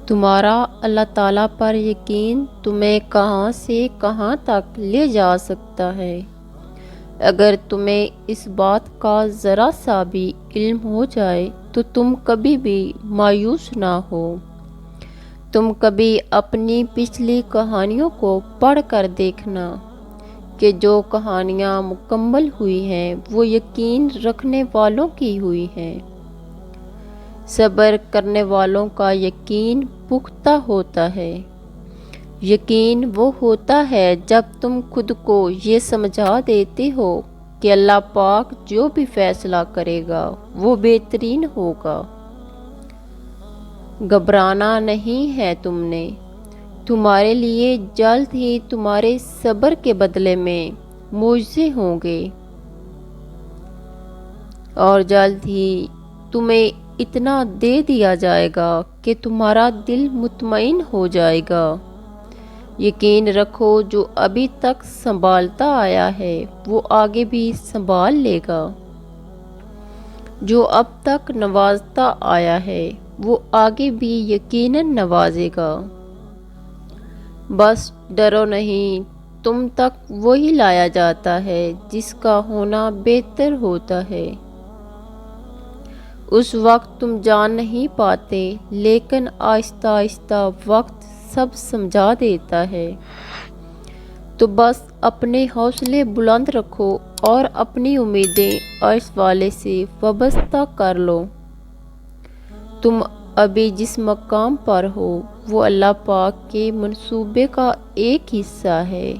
تمہارا اللہ تعالیٰ پر یقین تمہیں کہاں سے کہاں تک لے جا سکتا ہے۔ اگر تمہیں اس بات کا ذرا سا بھی علم ہو جائے تو تم کبھی بھی مایوس نہ ہو۔ تم کبھی اپنی پچھلی کہانیوں کو پڑھ کر دیکھنا کہ جو کہانیاں مکمل ہوئی ہیں وہ یقین رکھنے والوں کی ہوئی ہیں۔ صبر کرنے والوں کا یقین پختہ ہوتا ہے۔ یقین وہ ہوتا ہے جب تم خود کو یہ سمجھا دیتے ہو کہ اللہ پاک جو بھی فیصلہ کرے گا وہ بہترین ہوگا۔ گھبرانا نہیں ہے تم نے، تمہارے لیے جلد ہی تمہارے صبر کے بدلے میں معجزے ہوں گے، اور جلد ہی تمہیں اتنا دے دیا جائے گا کہ تمہارا دل مطمئن ہو جائے گا۔ یقین رکھو جو ابھی تک سنبھالتا آیا ہے وہ آگے بھی سنبھال لے گا، جو اب تک نوازتا آیا ہے وہ آگے بھی یقیناً نوازے گا۔ بس ڈرو نہیں، تم تک وہی لایا جاتا ہے جس کا ہونا بہتر ہوتا ہے۔ اس وقت تم جان نہیں پاتے، لیکن آہستہ آہستہ وقت سب سمجھا دیتا ہے۔ تو بس اپنے حوصلے بلند رکھو اور اپنی امیدیں عرش والے سے وابستہ کر لو۔ تم ابھی جس مقام پر ہو وہ اللہ پاک کے منصوبے کا ایک حصہ ہے،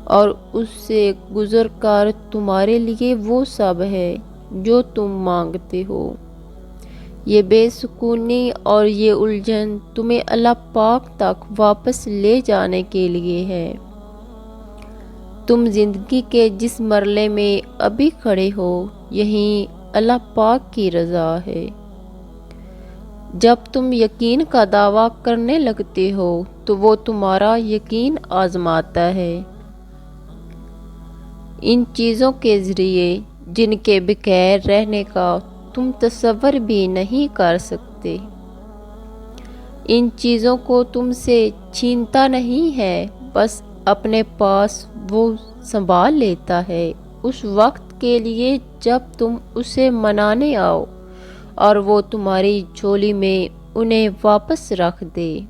اور اس سے گزر کر تمہارے لیے وہ سب ہے جو تم مانگتے ہو۔ یہ بے سکونی اور یہ الجھن تمہیں اللہ پاک تک واپس لے جانے کے لیے ہے۔ تم زندگی کے جس مرحلے میں ابھی کھڑے ہو یہیں اللہ پاک کی رضا ہے۔ جب تم یقین کا دعویٰ کرنے لگتے ہو تو وہ تمہارا یقین آزماتا ہے، ان چیزوں کے ذریعے جن کے بغیر رہنے کا تم تصور بھی نہیں کر سکتے۔ ان چیزوں کو تم سے چھینتا نہیں ہے، بس اپنے پاس وہ سنبھال لیتا ہے اس وقت کے لیے جب تم اسے منانے آؤ اور وہ تمہاری جھولی میں انہیں واپس رکھ دے۔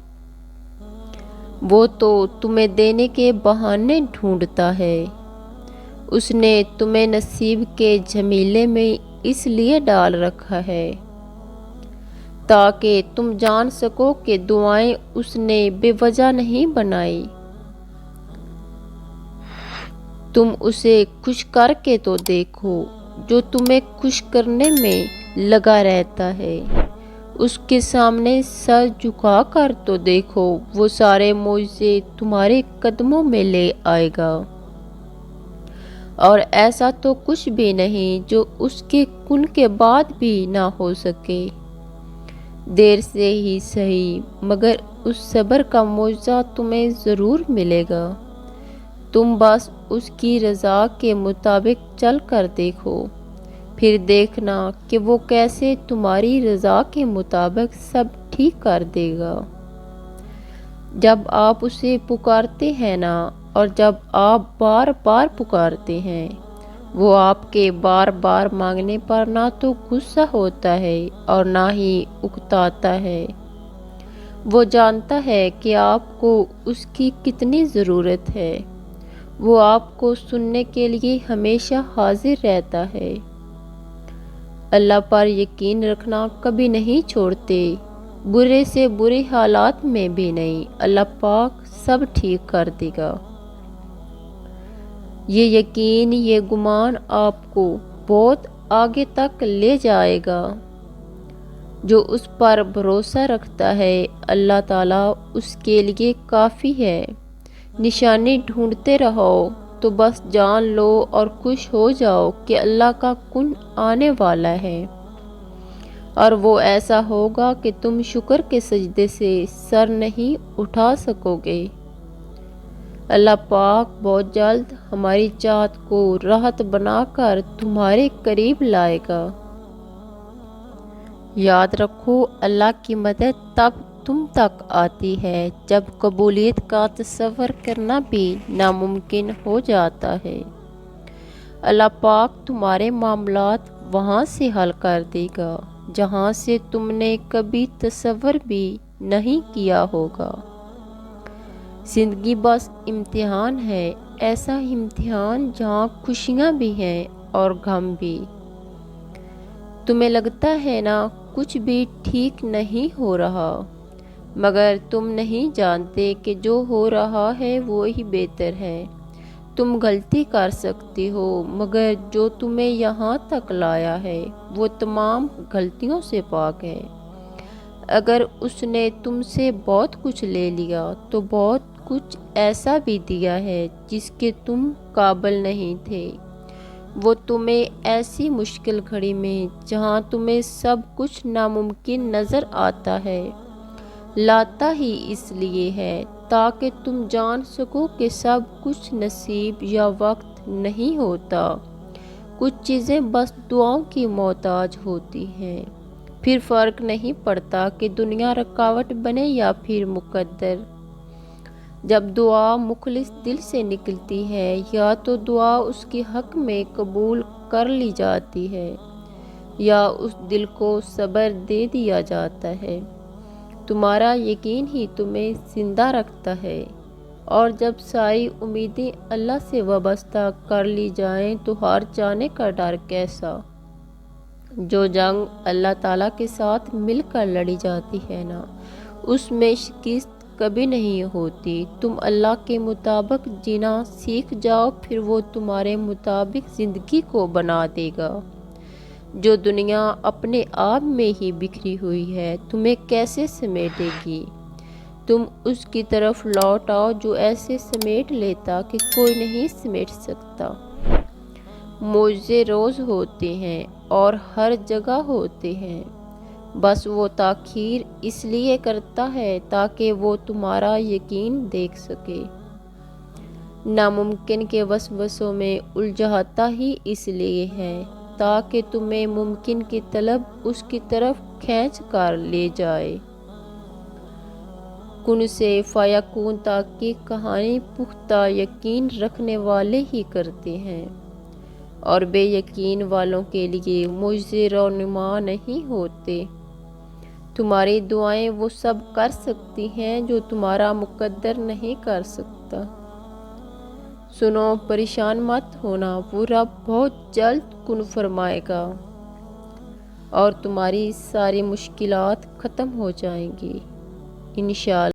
وہ تو تمہیں دینے کے بہانے ڈھونڈتا ہے۔ اس نے تمہیں نصیب کے جھمیلے میں اس لیے ڈال رکھا ہے تاکہ تم جان سکو کہ دعائیں اس نے بے وجہ نہیں بنائی۔ تم اسے خوش کر کے تو دیکھو، جو تمہیں خوش کرنے میں لگا رہتا ہے۔ اس کے سامنے سر جھکا کر تو دیکھو، وہ سارے معجزے تمہارے قدموں میں لے آئے گا، اور ایسا تو کچھ بھی نہیں جو اس کے کن کے بعد بھی نہ ہو سکے۔ دیر سے ہی صحیح، مگر اس صبر کا معجزہ تمہیں ضرور ملے گا۔ تم بس اس کی رضا کے مطابق چل کر دیکھو، پھر دیکھنا کہ وہ کیسے تمہاری رضا کے مطابق سب ٹھیک کر دے گا۔ جب آپ اسے پکارتے ہیں نا، اور جب آپ بار بار پکارتے ہیں، وہ آپ کے بار بار مانگنے پر نہ تو غصہ ہوتا ہے اور نہ ہی اکتاتا ہے۔ وہ جانتا ہے کہ آپ کو اس کی کتنی ضرورت ہے۔ وہ آپ کو سننے کے لیے ہمیشہ حاضر رہتا ہے۔ اللہ پر یقین رکھنا کبھی نہیں چھوڑتے، برے سے برے حالات میں بھی نہیں، اللہ پاک سب ٹھیک کر دے گا۔ یہ یقین، یہ گمان آپ کو بہت آگے تک لے جائے گا۔ جو اس پر بھروسہ رکھتا ہے اللہ تعالیٰ اس کے لیے کافی ہے۔ نشانی ڈھونڈتے رہو تو بس جان لو اور خوش ہو جاؤ کہ اللہ کا کن آنے والا ہے، اور وہ ایسا ہوگا کہ تم شکر کے سجدے سے سر نہیں اٹھا سکو گے۔ اللہ پاک بہت جلد ہماری چاہت کو راحت بنا کر تمہارے قریب لائے گا۔ یاد رکھو، اللہ کی مدد تب تم تک آتی ہے جب قبولیت کا تصور کرنا بھی ناممکن ہو جاتا ہے۔ اللہ پاک تمہارے معاملات وہاں سے حل کر دے گا جہاں سے تم نے کبھی تصور بھی نہیں کیا ہوگا۔ زندگی بس امتحان ہے، ایسا امتحان جہاں خوشیاں بھی ہیں اور غم بھی۔ تمہیں لگتا ہے نا کچھ بھی ٹھیک نہیں ہو رہا، مگر تم نہیں جانتے کہ جو ہو رہا ہے وہی بہتر ہے۔ تم غلطی کر سکتے ہو، مگر جو تمہیں یہاں تک لایا ہے وہ تمام غلطیوں سے پاک ہے۔ اگر اس نے تم سے بہت کچھ لے لیا تو بہت کچھ ایسا بھی دیا ہے جس کے تم قابل نہیں تھے۔ وہ تمہیں ایسی مشکل گھڑی میں جہاں تمہیں سب کچھ ناممکن نظر آتا ہے لاتا ہی اس لیے ہے تاکہ تم جان سکو کہ سب کچھ نصیب یا وقت نہیں ہوتا۔ کچھ چیزیں بس دعاؤں کی محتاج ہوتی ہیں، پھر فرق نہیں پڑتا کہ دنیا رکاوٹ بنے یا پھر مقدر۔ جب دعا مخلص دل سے نکلتی ہے یا تو دعا اس کے حق میں قبول کر لی جاتی ہے یا اس دل کو صبر دے دیا جاتا ہے۔ تمہارا یقین ہی تمہیں زندہ رکھتا ہے، اور جب ساری امیدیں اللہ سے وابستہ کر لی جائیں تو ہار جانے کا ڈر کیسا؟ جو جنگ اللہ تعالیٰ کے ساتھ مل کر لڑی جاتی ہے نا، اس میں شکست کبھی نہیں ہوتی۔ تم اللہ کے مطابق جینا سیکھ جاؤ، پھر وہ تمہارے مطابق زندگی کو بنا دے گا۔ جو دنیا اپنے آپ میں ہی بکھری ہوئی ہے تمہیں کیسے سمیٹے گی؟ تم اس کی طرف لوٹ آؤ جو ایسے سمیٹ لیتا کہ کوئی نہیں سمیٹ سکتا۔ معجزے روز ہوتے ہیں اور ہر جگہ ہوتے ہیں، بس وہ تاخیر اس لیے کرتا ہے تاکہ وہ تمہارا یقین دیکھ سکے۔ ناممکن کے وسوسوں میں الجھاتا ہی اس لیے ہے تاکہ تمہیں ممکن کی طلب اس کی طرف کھینچ کر لے جائے۔ کن سے فیکون تک کی کہانی پختہ یقین رکھنے والے ہی کرتے ہیں، اور بے یقین والوں کے لیے معجزے رونما نہیں ہوتے۔ تمہاری دعائیں وہ سب کر سکتی ہیں جو تمہارا مقدر نہیں کر سکتا۔ سنو، پریشان مت ہونا، وہ رب بہت جلد کن فرمائے گا اور تمہاری ساری مشکلات ختم ہو جائیں گی انشاءاللہ۔